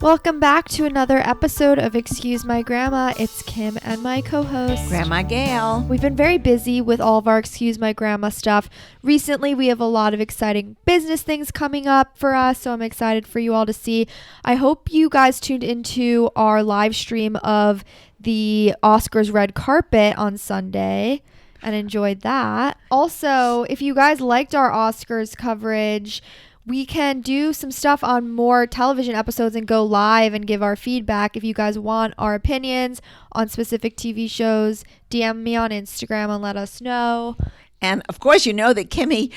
Welcome back to another episode of Excuse My Grandma. It's Kim and my co-host, Grandma Gayle. We've been very busy with all of our Excuse My Grandma stuff. Recently, we have a lot of exciting business things coming up for us, so I'm excited for you all to see. I hope you guys tuned into our live stream of the Oscars red carpet on Sunday and enjoyed that. Also, if you guys liked our Oscars coverage, we can do some stuff on more television episodes and go live and give our feedback. If you guys want our opinions on specific TV shows, DM me on Instagram and let us know. And of course, you know that Kimmy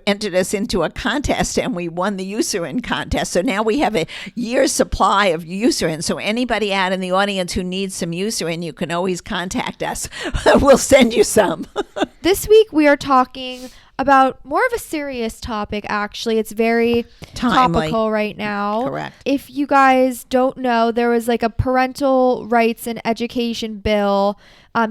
entered us into a contest and we won the Eucerin contest. So now we have a year's supply of Eucerin. So anybody out in the audience who needs some Eucerin, you can always contact us. We'll send you some. This week we are talking about more of a serious topic, actually. It's very Timely. topical right now. Correct. If you guys don't know, there was like a parental rights and education bill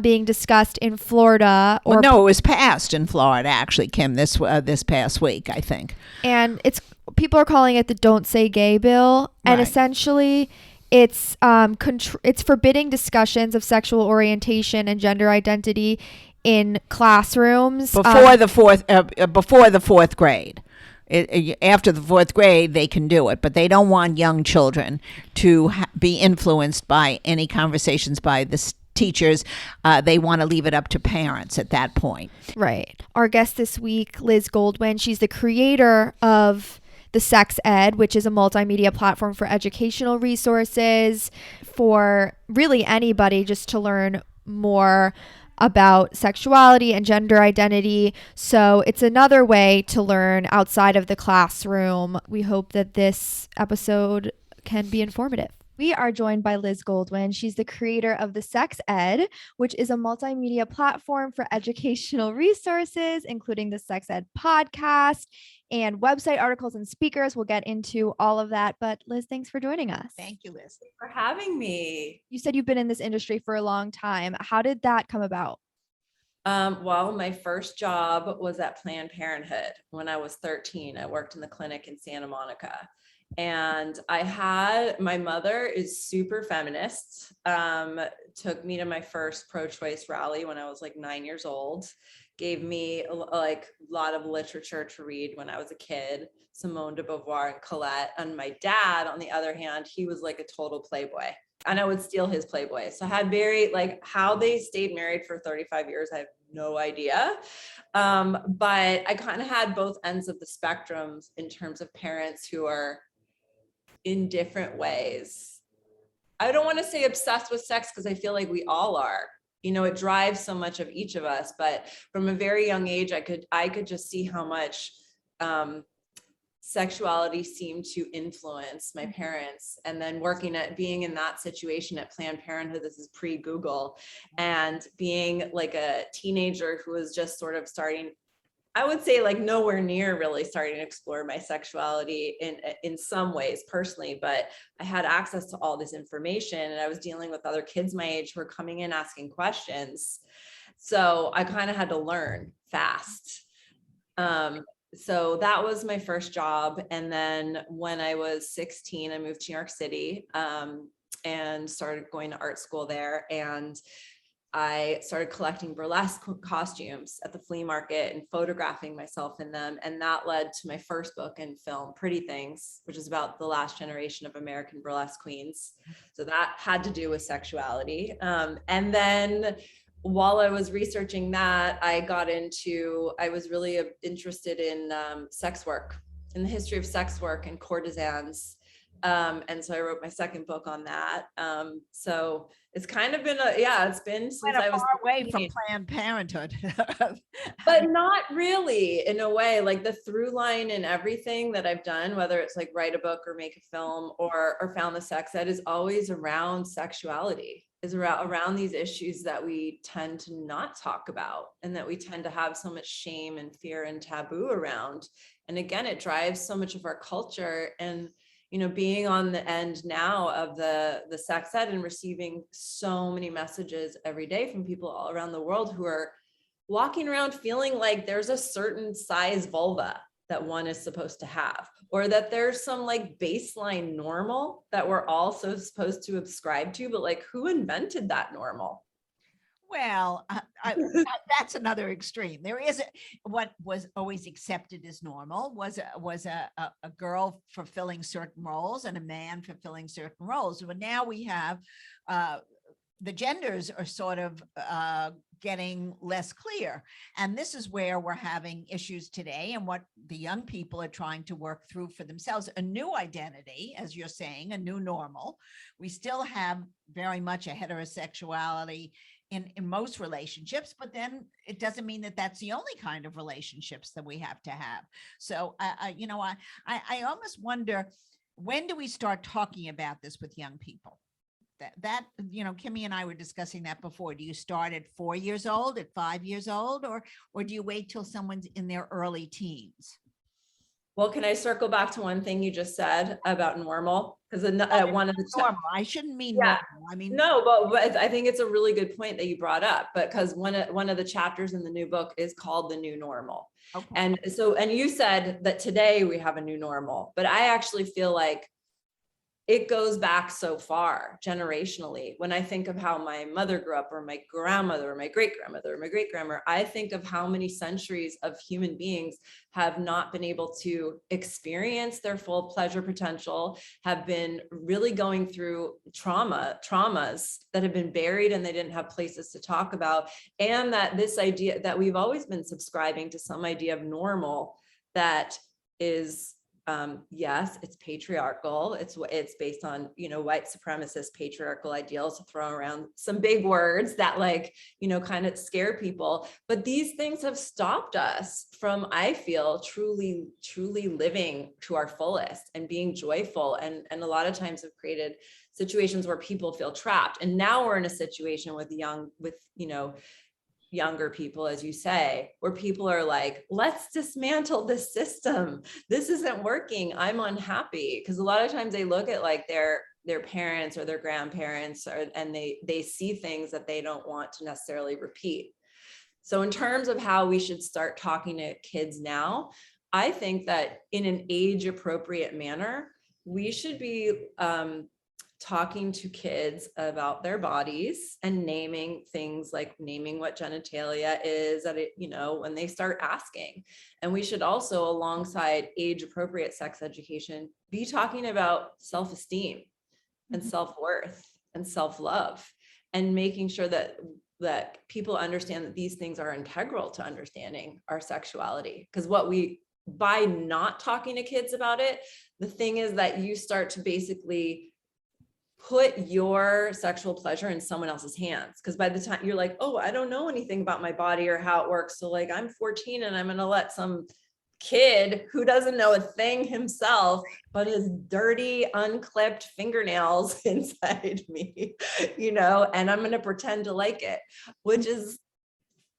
being discussed in Florida. Well, no, it was passed in Florida, actually, Kim, this past week, I think. And people are calling it the Don't Say Gay bill. And Right. essentially, it's forbidding discussions of sexual orientation and gender identity in classrooms Before the fourth grade. After the fourth grade, they can do it, but they don't want young children to be influenced by any conversations by the teachers. They want to leave it up to parents at that point. Right. Our guest this week, Liz Goldwyn, she's the creator of the Sex Ed, which is a multimedia platform for educational resources for really anybody just to learn more about sexuality and gender identity. So it's another way to learn outside of the classroom. We hope that this episode can be informative. We are joined by Liz Goldwyn. She's the creator of the Sex Ed, which is a multimedia platform for educational resources, including the Sex Ed podcast and website articles and speakers. We'll get into all of that. But Liz, thanks for joining us. Thank you, Liz. For having me. You said you've been in this industry for a long time. How did that come about? Well, my first job was at Planned Parenthood when I was 13. I worked in the clinic in Santa Monica. And my mother is super feminist, took me to my first pro-choice rally when I was like 9 years old, gave me like a lot of literature to read when I was a kid, Simone de Beauvoir and Colette. And my dad, on the other hand, he was like a total playboy. And I would steal his Playboy. So I had how they stayed married for 35 years, I have no idea. But I kind of had both ends of the spectrums in terms of parents who are in different ways. I don't want to say obsessed with sex because I feel like we all are. You know, it drives so much of each of us. But from a very young age, I could just see how much sexuality seemed to influence my parents. And then being in that situation at Planned Parenthood, this is pre-Google, and being like a teenager who was just sort of starting, I would say like nowhere near really starting to explore my sexuality in some ways personally, but I had access to all this information and I was dealing with other kids my age who were coming in asking questions. So I kind of had to learn fast. So that was my first job. And then when I was 16, I moved to New York City and started going to art school there. And I started collecting burlesque costumes at the flea market and photographing myself in them. And that led to my first book and film, Pretty Things, which is about the last generation of American burlesque queens. So that had to do with sexuality. And then while I was researching that, I was really interested in sex work, in the history of sex work and courtesans. And so I wrote my second book on that. So it's kind of been it's been since I was far away from Planned Parenthood. but not really, in a way. Like the through line in everything that I've done, whether it's like write a book or make a film or found the Sex Ed, is always around sexuality, is around these issues that we tend to not talk about and that we tend to have so much shame and fear and taboo around. And again, it drives so much of our culture. And you know, being on the end now of the Sex Ed and receiving so many messages every day from people all around the world who are walking around feeling like there's a certain size vulva that one is supposed to have, or that there's some like baseline normal that we're all so supposed to ascribe to, but like who invented that normal? Well, that's another extreme. There is what was always accepted as normal was a girl fulfilling certain roles and a man fulfilling certain roles. But now we have the genders are sort of getting less clear. And this is where we're having issues today, and what the young people are trying to work through for themselves, a new identity, as you're saying, a new normal. We still have very much a heterosexuality in most relationships, but then it doesn't mean that that's the only kind of relationships that we have to have. So, I almost wonder, when do we start talking about this with young people? That Kimmy and I were discussing that before. Do you start at 4 years old, at 5 years old, or do you wait till someone's in their early teens? Well, can I circle back to one thing you just said about normal? Because one of the normal. I shouldn't mean normal. I mean, no, but I think it's a really good point that you brought up, because one of the chapters in the new book is called The New Normal. Okay. And you said that today we have a new normal, but I actually feel like it goes back so far generationally. When I think of how my mother grew up, or my grandmother, or my great-grandmother, or my great-grandmother, I think of how many centuries of human beings have not been able to experience their full pleasure potential, have been really going through traumas that have been buried and they didn't have places to talk about. And that this idea that we've always been subscribing to some idea of normal that is, yes, it's patriarchal. It's based on, white supremacist patriarchal ideals, to throw around some big words that kind of scare people. But these things have stopped us from, I feel, truly living to our fullest and being joyful. And a lot of times have created situations where people feel trapped. And now we're in a situation with younger people, as you say, where people are like, let's dismantle this system. This isn't working. I'm unhappy. Because a lot of times they look at like their parents or their grandparents, and they see things that they don't want to necessarily repeat. So in terms of how we should start talking to kids now, I think that in an age appropriate manner, we should be talking to kids about their bodies and naming things, like naming what genitalia is when they start asking. And we should also, alongside age appropriate sex education, be talking about self-esteem and self-worth and self-love, and making sure that people understand that these things are integral to understanding our sexuality. Because by not talking to kids about it, the thing is that you start to basically put your sexual pleasure in someone else's hands. Because by the time you're like, oh, I don't know anything about my body or how it works. So like, I'm 14 and I'm going to let some kid who doesn't know a thing himself, but his dirty, unclipped fingernails inside me, and I'm going to pretend to like it, which is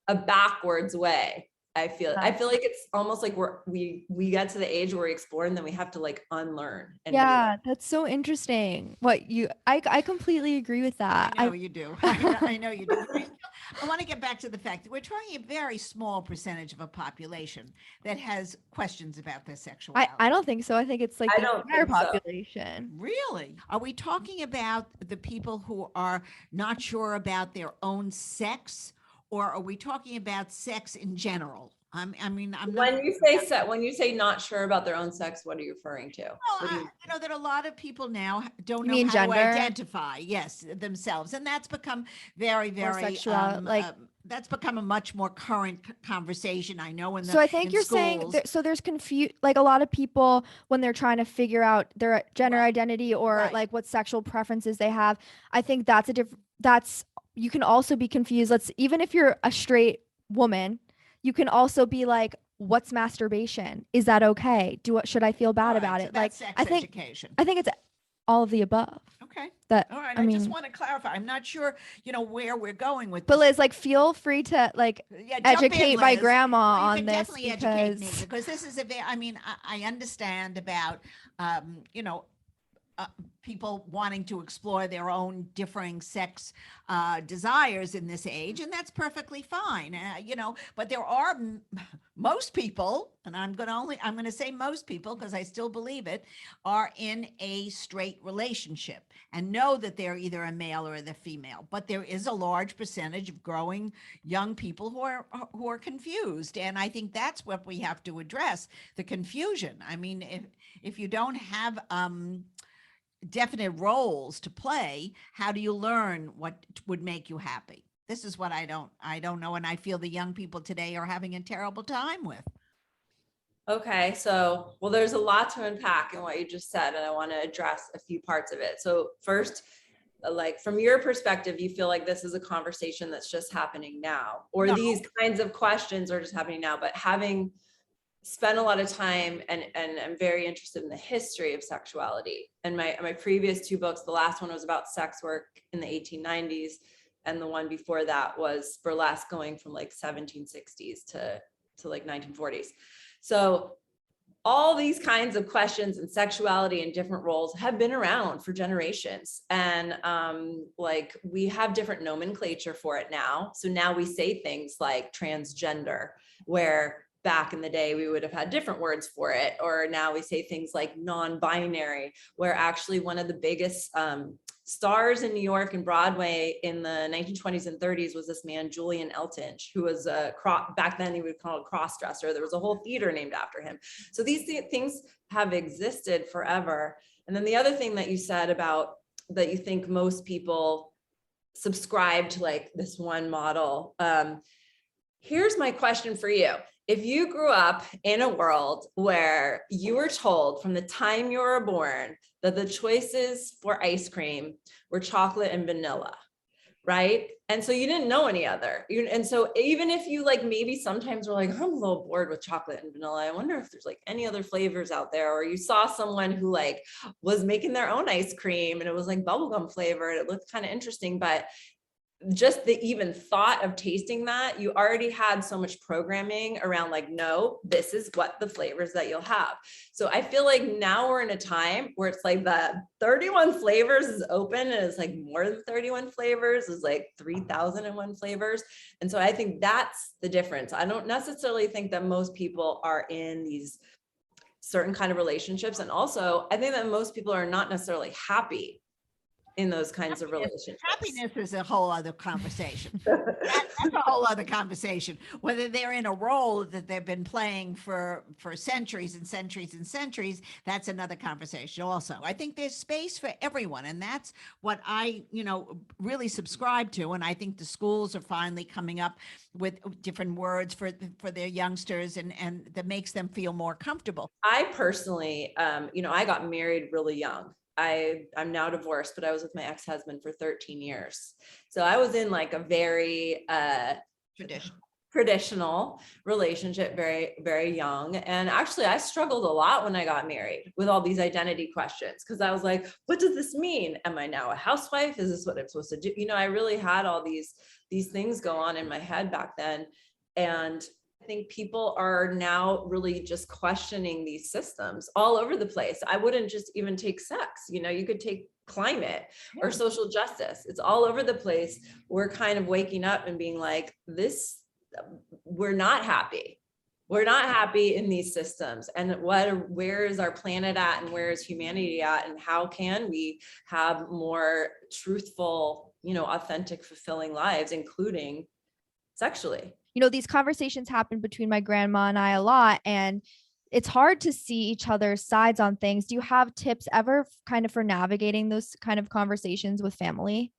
a backwards way. I feel like it's almost like we get to the age where we explore and then we have to like unlearn. Yeah, that's so interesting. I completely agree with that. I know you do. I know you do. I want to get back to the fact that we're talking a very small percentage of a population that has questions about their sexuality. I don't think so. I think it's like the entire population. So. Really? Are we talking about the people who are not sure about their own sex? Or are we talking about sex in general? I'm when you say not sure about their own sex, what are you referring to? Well, that a lot of people now don't know how to identify, themselves, and that's become very, very that's become a much more current conversation. I know so I think you're saying so there's like a lot of people when they're trying to figure out their gender identity or like what sexual preferences they have. I think you can also be confused. Even if you're a straight woman, you can also be like, what's masturbation? Is that okay? Should I feel bad about it? Like sex education. I think it's all of the above. Okay. All right. I just want to clarify. I'm not sure, where we're going with this. But Liz, feel free to educate my grandma on this. Definitely educate me, because this is I understand about, people wanting to explore their own differing sex desires in this age, and that's perfectly fine. But there are most people, and I'm going to say most people because I still believe it, are in a straight relationship and know that they're either a male or the female. But there is a large percentage of growing young people who are confused, and I think that's what we have to address: the confusion. I mean, if you don't have definite roles to play, how do you learn what would make you happy? This is what I don't know, and I feel the young people today are having a terrible time with. Okay, so, well, there's a lot to unpack in what you just said, and I want to address a few parts of it. So first, like from your perspective, you feel like this is a conversation that's just happening now, or No. these kinds of questions are just happening now, but having spent a lot of time and I'm very interested in the history of sexuality. And my previous two books, the last one was about sex work in the 1890s, and the one before that was burlesque, going from like 1760s to like 1940s. So all these kinds of questions and sexuality and different roles have been around for generations. And like we have different nomenclature for it now. So now we say things like transgender, where back in the day we would have had different words for it. Or now we say things like non-binary, where actually one of the biggest stars in New York and Broadway in the 1920s and 30s was this man, Julian Eltinge, who was back then he would call it cross-dresser. There was a whole theater named after him. So these things have existed forever. And then the other thing that you said about that you think most people subscribe to like this one model. Here's my question for you. If you grew up in a world where you were told from the time you were born that the choices for ice cream were chocolate and vanilla, right? And so you didn't know any other. And so even if you like, maybe sometimes were like, I'm a little bored with chocolate and vanilla, I wonder if there's like any other flavors out there. Or you saw someone who like was making their own ice cream and it was like bubblegum flavor and it looked kind of interesting, but just the even thought of tasting that, you already had so much programming around like, no, this is what the flavors that you'll have. So I feel like now we're in a time where it's like the 31 flavors is open and it's like more than 31 flavors is like 3,001 flavors. And so I think that's the difference. I don't necessarily think that most people are in these certain kind of relationships. And also I think that most people are not necessarily happy in those kinds of relationships. Happiness is a whole other conversation. That's a whole other conversation. Whether they're in a role that they've been playing for centuries and centuries and centuries, that's another conversation also. I think there's space for everyone. And that's what I, really subscribe to. And I think the schools are finally coming up with different words for their youngsters and that makes them feel more comfortable. I personally, I got married really young. I'm now divorced, but I was with my ex-husband for 13 years. So I was in like a very traditional relationship, very, very young. And actually I struggled a lot when I got married with all these identity questions. Cause I was like, what does this mean? Am I now a housewife? Is this what I'm supposed to do? I really had all these things go on in my head back then. And I think people are now really just questioning these systems all over the place. I wouldn't just even take sex, you could take climate or social justice. It's all over the place. We're kind of waking up and being like, we're not happy. We're not happy in these systems. And where is our planet at and where is humanity at? And how can we have more truthful, authentic, fulfilling lives, including sexually? These conversations happen between my grandma and I a lot, and it's hard to see each other's sides on things. Do you have tips ever kind of for navigating those kind of conversations with family?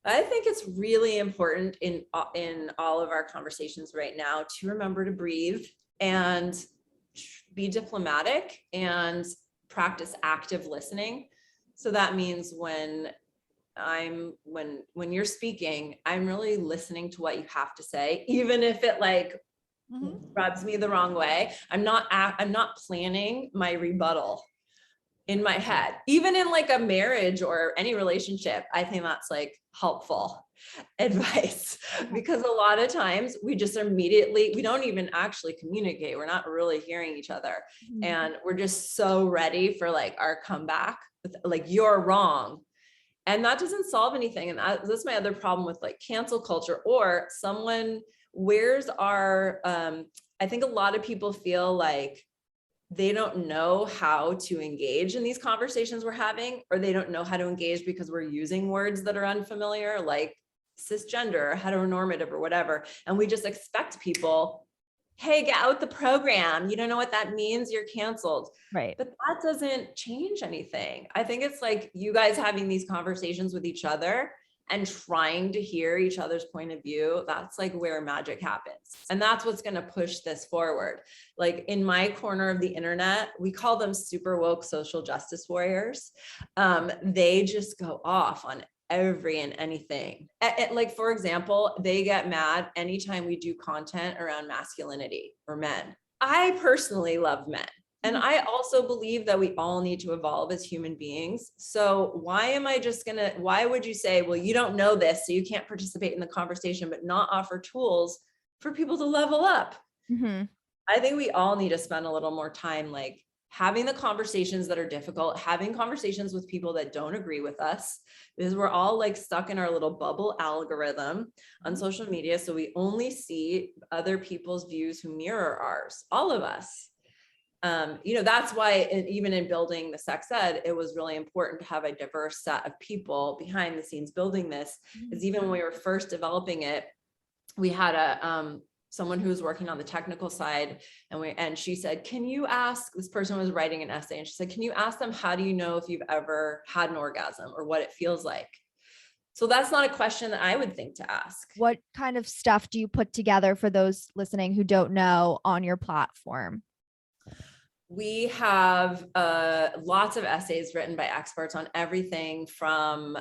I think it's really important in all of our conversations right now to remember to breathe and be diplomatic and practice active listening. So that means when you're speaking, I'm really listening to what you have to say, even if it rubs me the wrong way. I'm not planning my rebuttal. in my head, even in like a marriage or any relationship. I think that's like helpful advice, because a lot of times we just immediately, we don't even actually communicate. We're not really hearing each other. And we're just so ready for like our comeback with like, you're wrong. And that doesn't solve anything. And that's my other problem with like cancel culture, or someone, where's our, I think a lot of people feel like they don't know how to engage in these conversations we're having, or they don't know how to engage because we're using words that are unfamiliar, like cisgender, or heteronormative, or whatever. And we just expect people, hey, get out the program. You don't know what that means. You're canceled. Right. But that doesn't change anything. I think it's like you guys having these conversations with each other and trying to hear each other's point of view. That's like where magic happens. And that's what's going to push this forward. Like in my corner of the internet, we call them super woke social justice warriors. They just go off on every and anything. Like, for example, they get mad anytime we do content around masculinity or men. I personally love men. And I also believe that we all need to evolve as human beings. So why would you say, well, you don't know this, so you can't participate in the conversation, but not offer tools for people to level up? I think we all need to spend a little more time, like having the conversations that are difficult, having conversations with people that don't agree with us, because we're all like stuck in our little bubble algorithm on social media. So we only see other people's views who mirror ours, all of us. That's why even in building the sex ed, it was really important to have a diverse set of people behind the scenes building this. Because even when we were first developing it, we had someone who was working on the technical side, and she said, can you ask, this person was writing an essay, and she said, can you ask them, how do you know if you've ever had an orgasm or what it feels like? So that's not a question that I would think to ask. What kind of stuff do you put together for those listening who don't know on your platform? We have lots of essays written by experts on everything from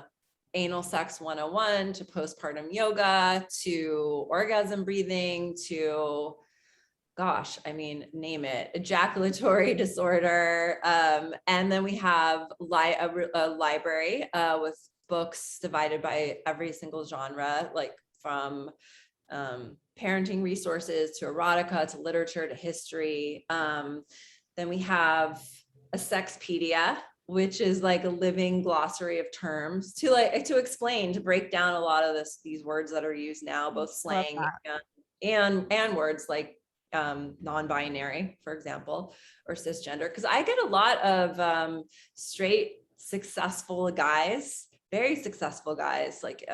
anal sex 101 to postpartum yoga to orgasm breathing to, name it, ejaculatory disorder. And then we have a library with books divided by every single genre, like from parenting resources to erotica to literature to history. Then we have a sexpedia, which is like a living glossary of terms to explain, to break down a lot of these words that are used now, both slang and words like non-binary, for example, or cisgender. Because I get a lot of straight, successful guys, very successful guys, like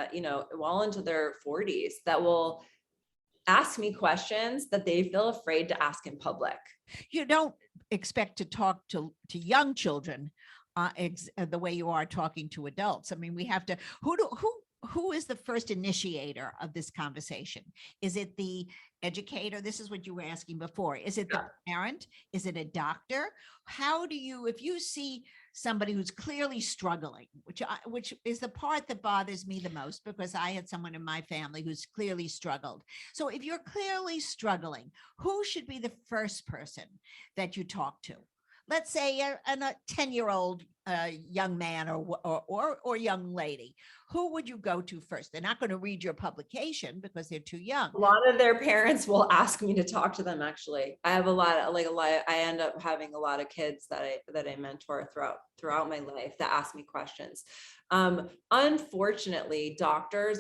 well into their 40s, that will ask me questions that they feel afraid to ask in public. You don't expect to talk to young children the way you are talking to adults. I mean, we have to, who is the first initiator of this conversation? Is it the educator? This is what you were asking before. Is it the parent? Is it a doctor? How do you, if you see somebody who's clearly struggling, which is the part that bothers me the most, because I had someone in my family who's clearly struggled. So if you're clearly struggling, who should be the first person that you talk to? Let's say a 10-year-old young man or young lady. Who would you go to first? They're not going to read your publication because they're too young. A lot of their parents will ask me to talk to them. Actually, I have I end up having a lot of kids that I mentor throughout my life that ask me questions. Unfortunately,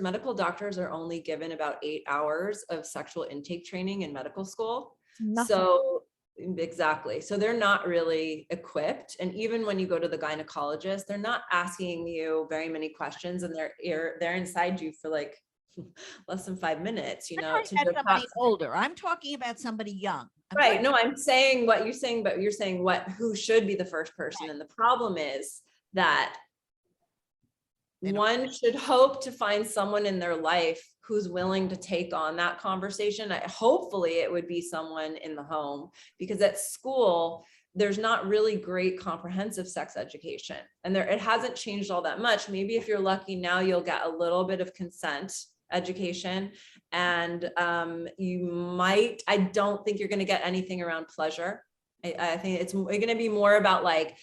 medical doctors are only given about 8 hours of sexual intake training in medical school. So exactly. So they're not really equipped. And even when you go to the gynecologist, they're not asking you very many questions, and they're inside you for like less than 5 minutes, somebody older. I'm talking about somebody young. Right. No, I'm saying what you're saying, but you're saying who should be the first person. Right. And the problem is that one should hope to find someone in their life who's willing to take on that conversation. Hopefully it would be someone in the home, because at school, there's not really great comprehensive sex education, and it hasn't changed all that much. Maybe if you're lucky now, you'll get a little bit of consent education, and I don't think you're going to get anything around pleasure. I think it's going to be more about like,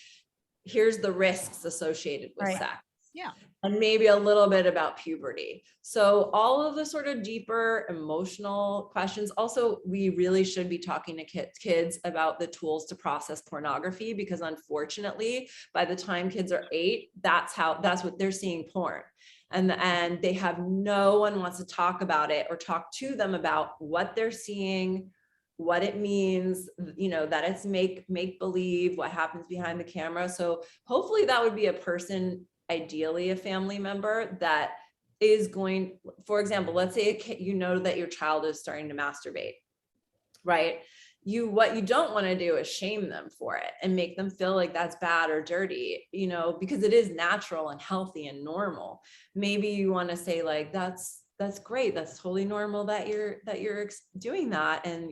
here's the risks associated with Right. sex. Yeah. And maybe a little bit about puberty. So all of the sort of deeper emotional questions. Also, we really should be talking to kids about the tools to process pornography, because unfortunately, by the time kids are 8, that's what they're seeing porn. And they have no one wants to talk about it or talk to them about what they're seeing, what it means, that it's make believe, what happens behind the camera. So hopefully that would be a person, ideally a family member, that is going, for example, let's say a kid, that your child is starting to masturbate, right? What you don't want to do is shame them for it and make them feel like that's bad or dirty, because it is natural and healthy and normal. Maybe you want to say like, that's great. That's totally normal that you're doing that. And,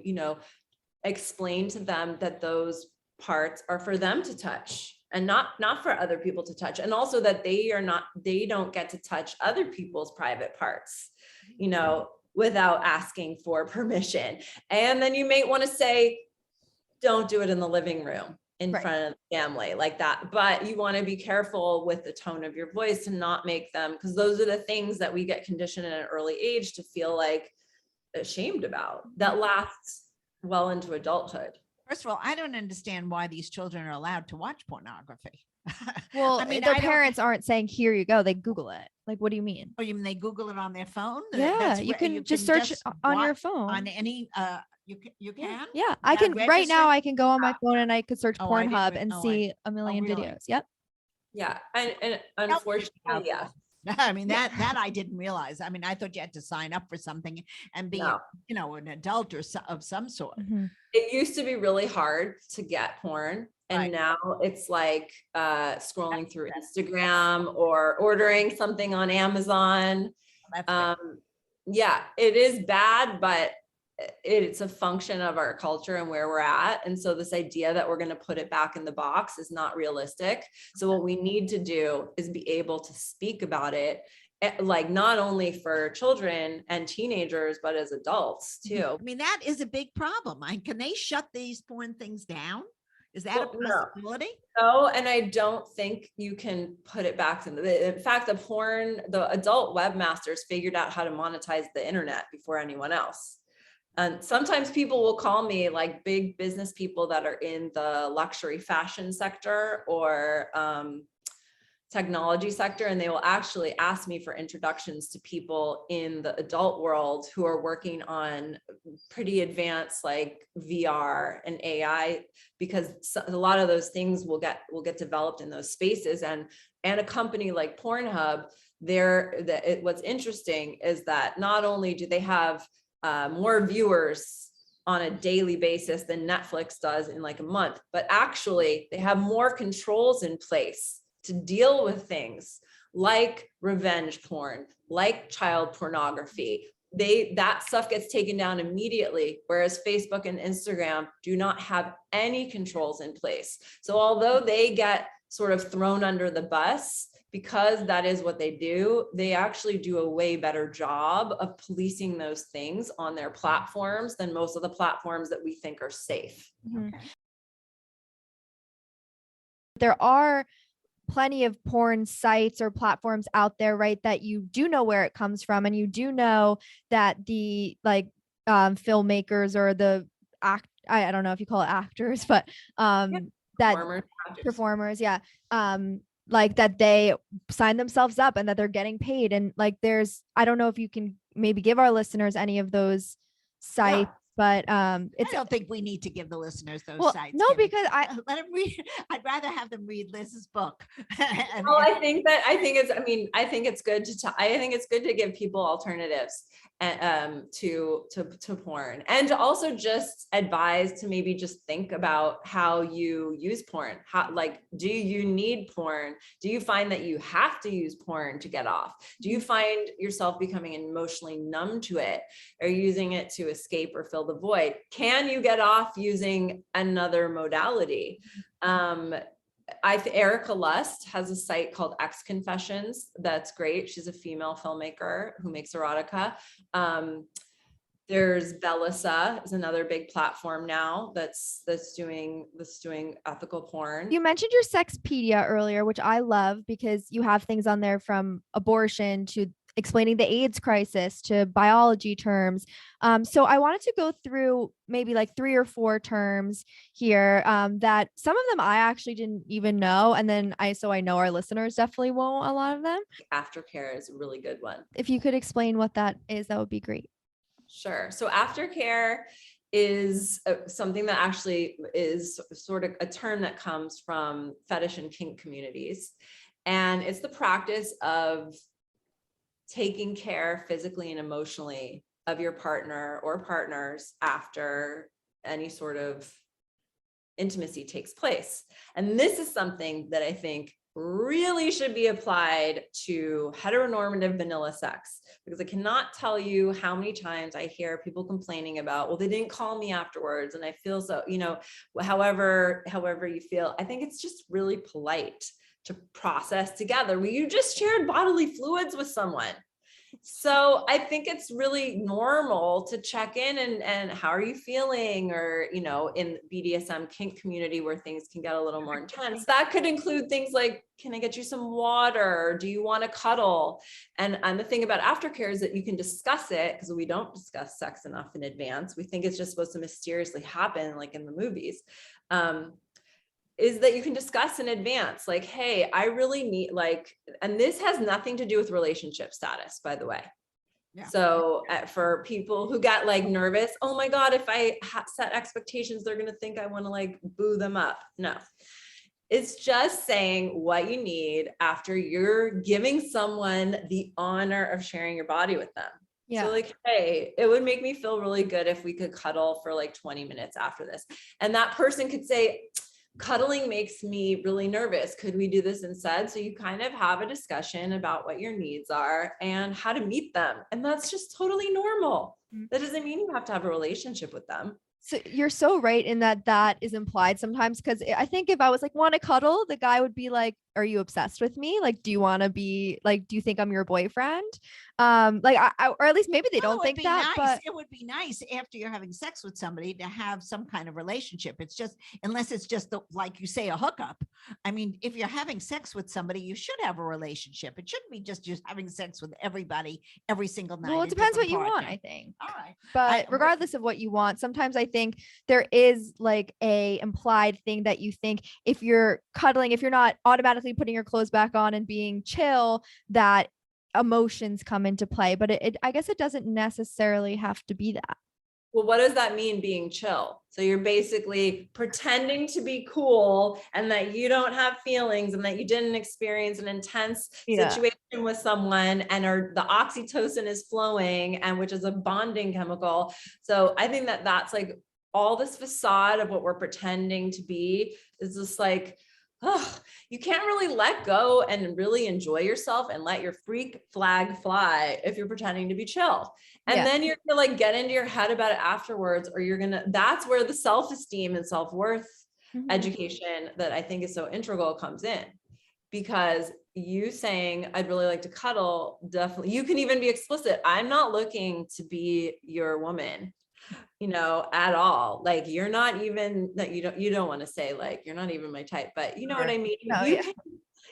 explain to them that those parts are for them to touch and not for other people to touch. And also that they don't get to touch other people's private parts, without asking for permission. And then you may want to say, don't do it in the living room in Right. front of the family like that. But you want to be careful with the tone of your voice to not make them, because those are the things that we get conditioned at an early age to feel like ashamed about, that lasts well into adulthood. First of all, I don't understand why these children are allowed to watch pornography. Well, I mean, their I don't- parents aren't saying, here you go. They Google it. Like, what do you mean? Oh, you mean they Google it on their phone? Yeah, That's you where can just search on your phone. on any, you Yeah, can? yeah. I can right register? now. I can go on my phone and I could search Oh, I didn't Pornhub re- and oh, I- see a million really? videos. Yep. Yeah. And unfortunately, yeah. I mean, that I didn't realize. I mean, I thought you had to sign up for something and be, No. an adult or of some sort. Mhm. It used to be really hard to get porn. And Right. now it's like scrolling through Instagram or ordering something on Amazon. That's bad. Yeah, it is bad, but it's a function of our culture and where we're at. And so this idea that we're going to put it back in the box is not realistic. So what we need to do is be able to speak about it, like not only for children and teenagers, but as adults too. I mean, that is a big problem. Can they shut these porn things down? Is that a Well, no. possibility? No, and I don't think you can put it back in fact, the adult webmasters figured out how to monetize the internet before anyone else. And sometimes people will call me, like big business people that are in the luxury fashion sector or technology sector, and they will actually ask me for introductions to people in the adult world who are working on pretty advanced like VR and AI, because a lot of those things will get developed in those spaces. And a company like Pornhub, what's interesting is that not only do they have more viewers on a daily basis than Netflix does in like a month, but actually they have more controls in place to deal with things like revenge porn, like child pornography. That stuff gets taken down immediately, whereas Facebook and Instagram do not have any controls in place. So although they get sort of thrown under the bus, because that is what they do, they actually do a way better job of policing those things on their platforms than most of the platforms that we think are safe. Mhm. Okay. There are plenty of porn sites or platforms out there, right, that you do know where it comes from, and you do know that the filmmakers or the I don't know if you call it actors, but that performers, yeah, like that they sign themselves up and that they're getting paid. And like I don't know if you can maybe give our listeners any of those sites. But I don't think we need to give the listeners those sites. No, Kimmy. because let them read. I'd rather have them read Liz's book. Well, I think it's good to give people alternatives to porn, and to also just advise to maybe just think about how you use porn. Do you need porn? Do you find that you have to use porn to get off? Do you find yourself becoming emotionally numb to it, or using it to escape or fill the void? Can you get off using another modality? Erica Lust has a site called X Confessions. That's great. She's a female filmmaker who makes erotica. There's Bellisa is another big platform now that's doing ethical porn. You mentioned your Sexpedia earlier, which I love because you have things on there from abortion to explaining the AIDS crisis to biology terms. So I wanted to go through maybe like 3 or 4 terms here that some of them I actually didn't even know. And then I know our listeners definitely won't, a lot of them. Aftercare is a really good one. If you could explain what that is, that would be great. Sure. So aftercare is something that actually is sort of a term that comes from fetish and kink communities. And it's the practice of taking care physically and emotionally of your partner or partners after any sort of intimacy takes place. And this is something that I think really should be applied to heteronormative vanilla sex, because I cannot tell you how many times I hear people complaining about, well, they didn't call me afterwards and I feel so, however you feel. I think it's just really polite to process together where you just shared bodily fluids with someone. So I think it's really normal to check in and how are you feeling? Or, in BDSM kink community where things can get a little more intense, that could include things like, can I get you some water? Do you want to cuddle? And the thing about aftercare is that you can discuss it, because we don't discuss sex enough in advance. We think it's just supposed to mysteriously happen like in the movies. Is that you can discuss in advance, like, hey, I really need and this has nothing to do with relationship status, by the way. Yeah. So for people who got nervous, oh my God, if I set expectations, they're going to think I want to boo them up. No, it's just saying what you need after you're giving someone the honor of sharing your body with them. Yeah. So hey, it would make me feel really good if we could cuddle for 20 minutes after this. And that person could say, cuddling makes me really nervous. Could we do this instead? So you kind of have a discussion about what your needs are and how to meet them. And that's just totally normal. That doesn't mean you have to have a relationship with them. So you're so right in that is implied sometimes, because I think if I was want to cuddle, the guy would be like, are you obsessed with me? Do you want to be do you think I'm your boyfriend? Or at least maybe they don't think that, but it would be nice after you're having sex with somebody to have some kind of relationship. It's just, unless it's just like you say, a hookup. I mean, if you're having sex with somebody, you should have a relationship. It shouldn't be just having sex with everybody every single night. Well, it depends what you want, I think. All right. But regardless of what you want, sometimes I think there is a implied thing that you think if you're cuddling, if you're not automatically putting your clothes back on and being chill, that emotions come into play. But I guess it doesn't necessarily have to be that. Well, what does that mean, being chill? So you're basically pretending to be cool and that you don't have feelings and that you didn't experience an intense situation with someone, and the oxytocin is flowing, and which is a bonding chemical. So I think that that's all this facade of what we're pretending to be is just you can't really let go and really enjoy yourself and let your freak flag fly if you're pretending to be chill. And then you're gonna get into your head about it afterwards, or that's where the self-esteem and self-worth education that I think is so integral comes in. Because you saying, I'd really like to cuddle, definitely, you can even be explicit. I'm not looking to be your woman, at all. You're not even that, you don't want to say you're not even my type, but you know what I mean? No,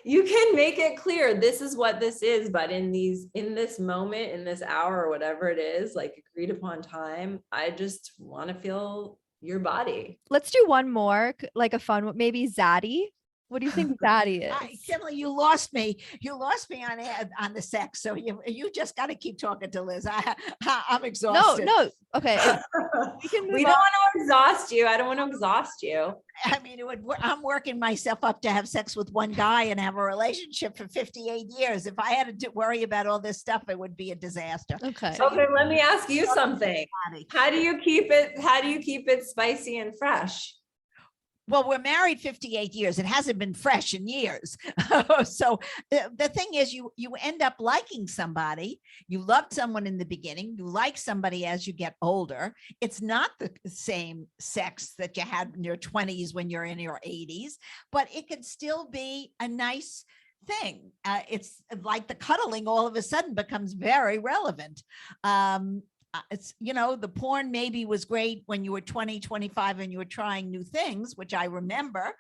you can make it clear, this is what this is, but in this moment, in this hour, or whatever it is, agreed upon time, I just want to feel your body. Let's do one more, a fun one, maybe Zaddy. What do you think Zaddy is? Kimberly, you lost me. You lost me on the sex. So you just got to keep talking to Liz. I'm exhausted. No. Okay. We don't want to exhaust you. I don't want to exhaust you. I mean, I'm working myself up to have sex with one guy and have a relationship for 58 years. If I had to worry about all this stuff, it would be a disaster. Okay. Okay. Let me ask you something. How do you keep it spicy and fresh? Well, we're married 58 years. It hasn't been fresh in years. So the thing is, you end up liking somebody. You loved someone in the beginning. You like somebody as you get older. It's not the same sex that you had in your 20s when you're in your 80s, but it could still be a nice thing. It's like the cuddling all of a sudden becomes very relevant. it's, the porn maybe was great when you were 20, 25 and you were trying new things, which I remember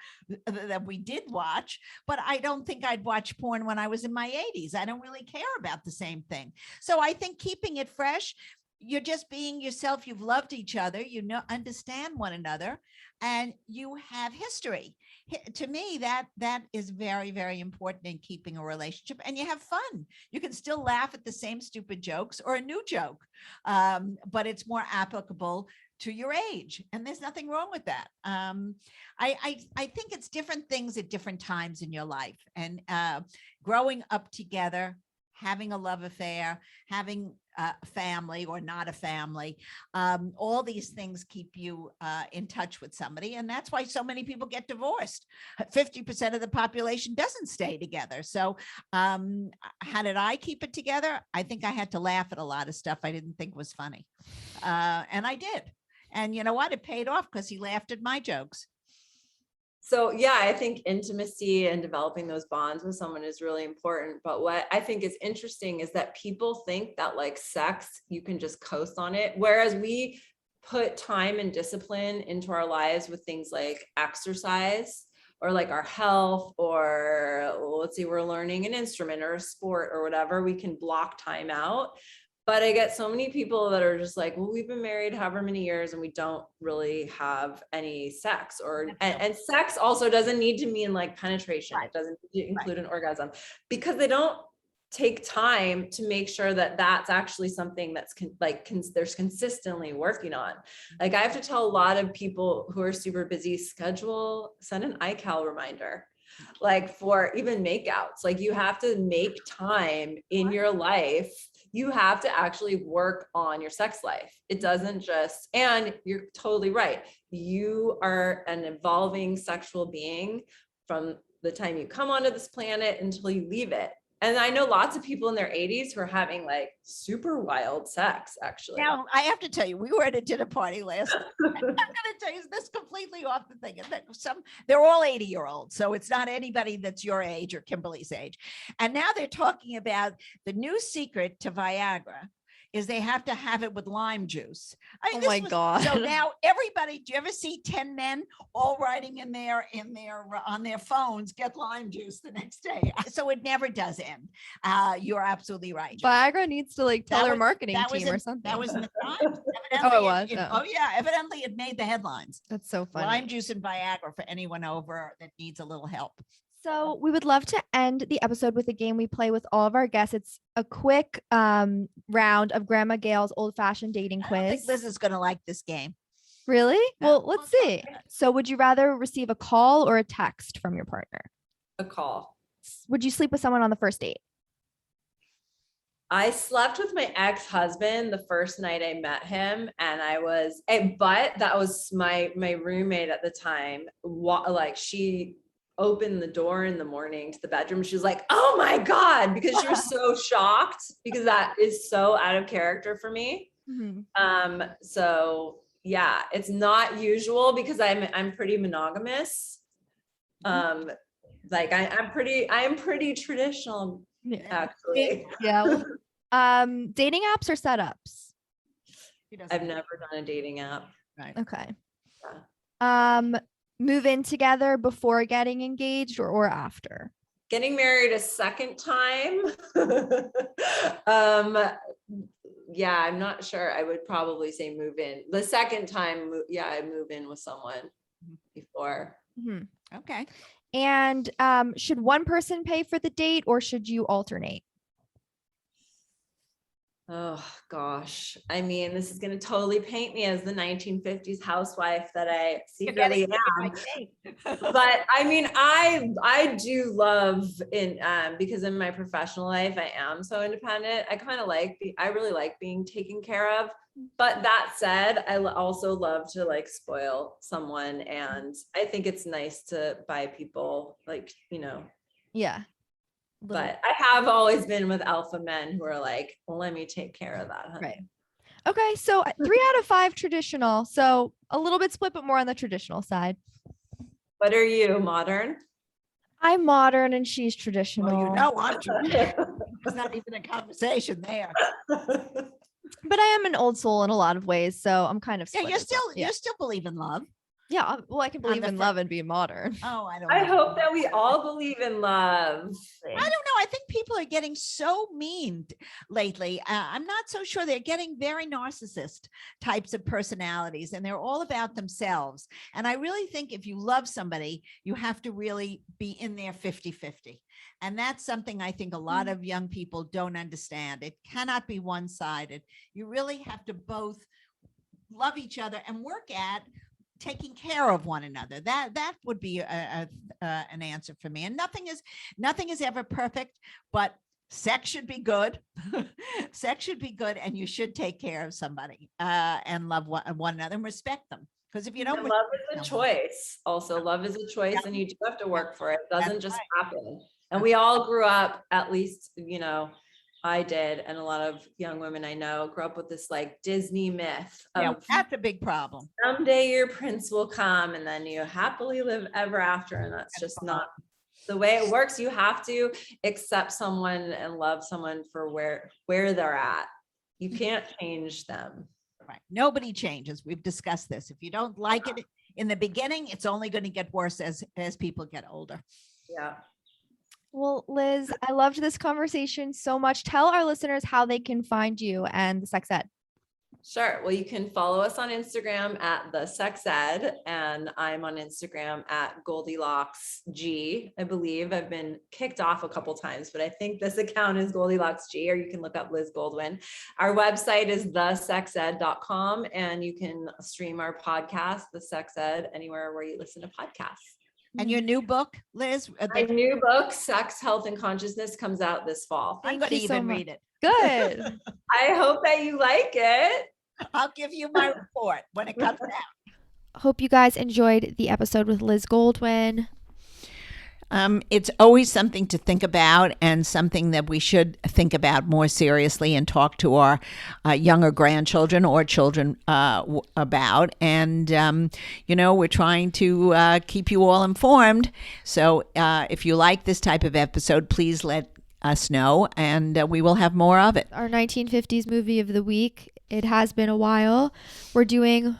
that we did watch, but I don't think I'd watch porn when I was in my 80s. I don't really care about the same thing. So I think keeping it fresh, you're just being yourself. You've loved each other, understand one another, and you have history. To me, that is very, very important in keeping a relationship, and you have fun. You can still laugh at the same stupid jokes or a new joke, but it's more applicable to your age, and there's nothing wrong with that. I think it's different things at different times in your life, and growing up together, having a love affair, having a family or not a family, all these things keep you in touch with somebody. And that's why so many people get divorced. 50% of the population doesn't stay together. So how did I keep it together? I think I had to laugh at a lot of stuff I didn't think was funny. And I did. And you know what? It paid off because he laughed at my jokes. So yeah, I think intimacy and developing those bonds with someone is really important. But what I think is interesting is that people think that like sex, you can just coast on it. Whereas we put time and discipline into our lives with things like exercise or like our health, or let's say we're learning an instrument or a sport or whatever, we can block time out. But I get so many people that are just like, well, we've been married however many years and we don't really have any sex, and sex also doesn't need to mean like penetration. It doesn't include an orgasm, because they don't take time to make sure that that's actually something that's there's consistently working on. Like I have to tell a lot of people who are super busy, send an iCal reminder. Like for even makeouts, like you have to make time in your life. You have to actually work on your sex life. It doesn't just, and you're totally right. You are an evolving sexual being from the time you come onto this planet until you leave it. And I know lots of people in their 80s who are having like super wild sex, actually. Now, I have to tell you, we were at a dinner party last night. I'm going to tell you this completely off the thing. They're all 80-year-olds, so it's not anybody that's your age or Kimberly's age. And now they're talking about the new secret to Viagra is they have to have it with lime juice. Oh my God. So now everybody, do you ever see 10 men all writing on their phones, get lime juice the next day? So it never does end. You're absolutely right. Viagra needs to like tell their marketing team or something. That was in the Times. Oh, it was? Oh yeah, evidently it made the headlines. That's so funny. Lime juice and Viagra for anyone over that needs a little help. So we would love to end the episode with a game we play with all of our guests. It's a quick round of Grandma Gayle's old-fashioned dating quiz. I think Liz is going to like this game. Really? Well, let's see. So would you rather receive a call or a text from your partner? A call. Would you sleep with someone on the first date? I slept with my ex-husband the first night I met him, and but that was my roommate at the time. Like she opened the door in the morning to the bedroom. She was like, oh my God, because she was so shocked, because that is so out of character for me. Mm-hmm. So yeah, it's not usual because I'm pretty monogamous. Like I'm pretty traditional, actually. Yeah. Dating apps or setups? I've never done a dating app. Right. Okay. Yeah. Move in together before getting engaged or after? Getting married a second time. Yeah, I'm not sure. I would probably say move in. The second time, I move in with someone before. Mm-hmm. Okay. And should one person pay for the date or should you alternate? Oh gosh. I mean, this is going to totally paint me as the 1950s housewife that I secretly am. But I mean, I do love because in my professional life, I am so independent. I really like being taken care of. But that said, I also love to like spoil someone. And I think it's nice to buy people Yeah. But I have always been with alpha men who are like, well, let me take care of that. Honey. Right. Okay. So 3 out of 5 traditional. So a little bit split, but more on the traditional side. What are you, modern? I'm modern and she's traditional. Well, I'm traditional. It's not even a conversation there. But I am an old soul in a lot of ways, so I'm kind of Yeah, split you as well. still believe in love. Yeah, well, I can believe the in love and be modern. Oh, I don't I know. hope that we all believe in love. I don't know. I think people are getting so mean lately. I'm not so sure. They're getting very narcissist types of personalities, and they're all about themselves. And I really think if you love somebody, you have to really be in there 50-50. And that's something I think a lot of young people don't understand. It cannot be one-sided. You really have to both love each other and work at taking care of one another. That would be an answer for me. And nothing is ever perfect, but sex should be good. Sex should be good, and you should take care of somebody and love one another and respect them. Because if you don't, And love is a choice. Also, love is a choice, and you do have to work for it. It doesn't just happen. And we all grew up, at least, I did, and a lot of young women I know grew up with this like Disney myth of that's a big problem. someday your prince will come and then you happily live ever after. And that's just not the way it works. You have to accept someone and love someone for where they're at. You can't change them. Right. Nobody changes. We've discussed this. If you don't like it in the beginning, it's only going to get worse as people get older. Yeah. Well, Liz, I loved this conversation so much. Tell our listeners how they can find you and the Sex Ed. Sure. Well, you can follow us on Instagram at the Sex Ed, and I'm on Instagram at Goldilocks G. I believe I've been kicked off a couple times, but I think this account is Goldilocks G, or you can look up Liz Goldwyn. Our website is thesexed.com, and you can stream our podcast, The Sex Ed, anywhere where you listen to podcasts. And your new book, Liz? My new book, Sex, Health, and Consciousness, comes out this fall. I'm going to even read it. Good. I hope that you like it. I'll give you my report when it comes out. Hope you guys enjoyed the episode with Liz Goldwyn. It's always something to think about, and something that we should think about more seriously and talk to our younger grandchildren or children about. And, we're trying to keep you all informed. So if you like this type of episode, please let us know, and we will have more of it. Our 1950s movie of the week. It has been a while. We're doing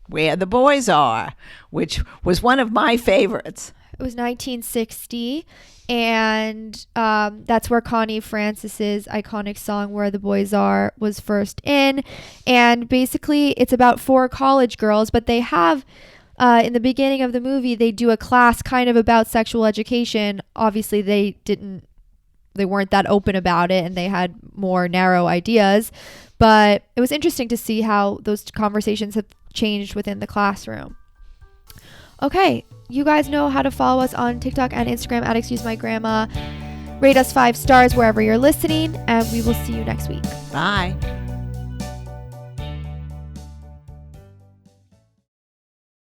Where the Boys Are, which was one of my favorites. It was 1960, and that's where Connie Francis's iconic song "Where the Boys Are" was first in. And basically, it's about 4 college girls, but they have, in the beginning of the movie, they do a class kind of about sexual education. Obviously, they weren't that open about it, and they had more narrow ideas. But it was interesting to see how those conversations have changed within the classroom. Okay, you guys know how to follow us on TikTok and Instagram at ExcuseMyGrandma. Rate us 5 stars wherever you're listening, and we will see you next week. Bye.